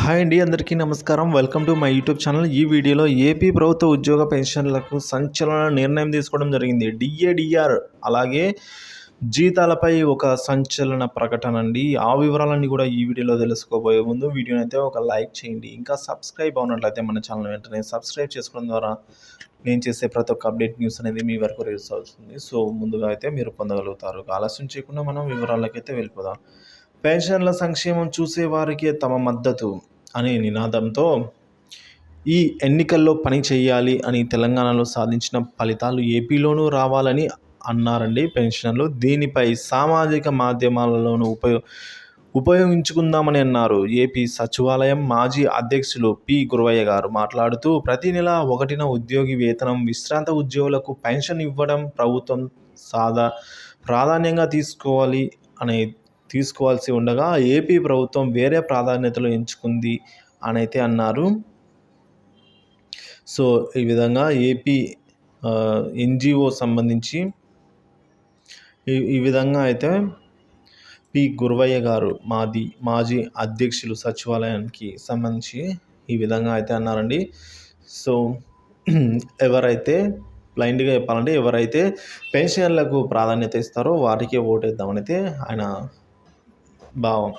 Hi అండి, అందరికీ నమస్కారం. Welcome to my YouTube channel. ఈ వీడియోలో ఏపీ ప్రభుత్వ ఉద్యోగ పెన్షన్లకు సంచలన నిర్ణయం తీసుకోవడం జరిగింది. డిఏడిఆర్ అలాగే జీతాలపై ఒక సంచలన ప్రకటన అండి. ఆ వివరాలన్నీ కూడా ఈ వీడియోలో తెలుసుకోబోయే ముందు వీడియోని అయితే ఒక లైక్ చేయండి. ఇంకా సబ్స్క్రైబ్ అవునట్లయితే మన ఛానల్ వెంటనే సబ్స్క్రైబ్ చేసుకోవడం ద్వారా నేను చేసే ప్రతి ఒక్క అప్డేట్ న్యూస్ అనేది మీ వరకు రీచ్ అవుతుంది. సో ముందుగా అయితే మీరు పొందగలుగుతారు. ఆలస్యం చేయకుండా మనం వివరాలకైతే వెళ్ళిపోదాం. పెన్షన్ల సంక్షేమం చూసేవారికే తమ మద్దతు అనే నినాదంతో ఈ ఎన్నికల్లో పని చేయాలి అని తెలంగాణలో సాధించిన ఫలితాలు ఏపీలోనూ రావాలని అన్నారండి పెన్షనర్లు. దీనిపై సామాజిక మాధ్యమాలలోనూ ఉపయోగించుకుందామని అన్నారు. ఏపీ సచివాలయం మాజీ అధ్యక్షులు పి గురవయ్య గారు మాట్లాడుతూ, ప్రతి నెల 1న ఉద్యోగి వేతనం, విశ్రాంత ఉద్యోగులకు పెన్షన్ ఇవ్వడం ప్రభుత్వం ప్రాధాన్యంగా తీసుకోవాల్సి ఉండగా ఏపీ ప్రభుత్వం వేరే ప్రాధాన్యతలు ఎంచుకుంది అని అయితే అన్నారు. సో ఈ విధంగా ఏపీ ఎన్జిఓ సంబంధించి ఈ విధంగా అయితే పి గురవయ్య గారు మాజీ అధ్యక్షులు సచివాలయానికి సంబంధించి ఈ విధంగా అయితే అన్నారండి. సో ఎవరైతే బ్లైండ్గా చెప్పాలంటే ఎవరైతే పెన్షన్లకు ప్రాధాన్యత ఇస్తారో వారికే ఓటేద్దామని అయితే ఆయన భావం.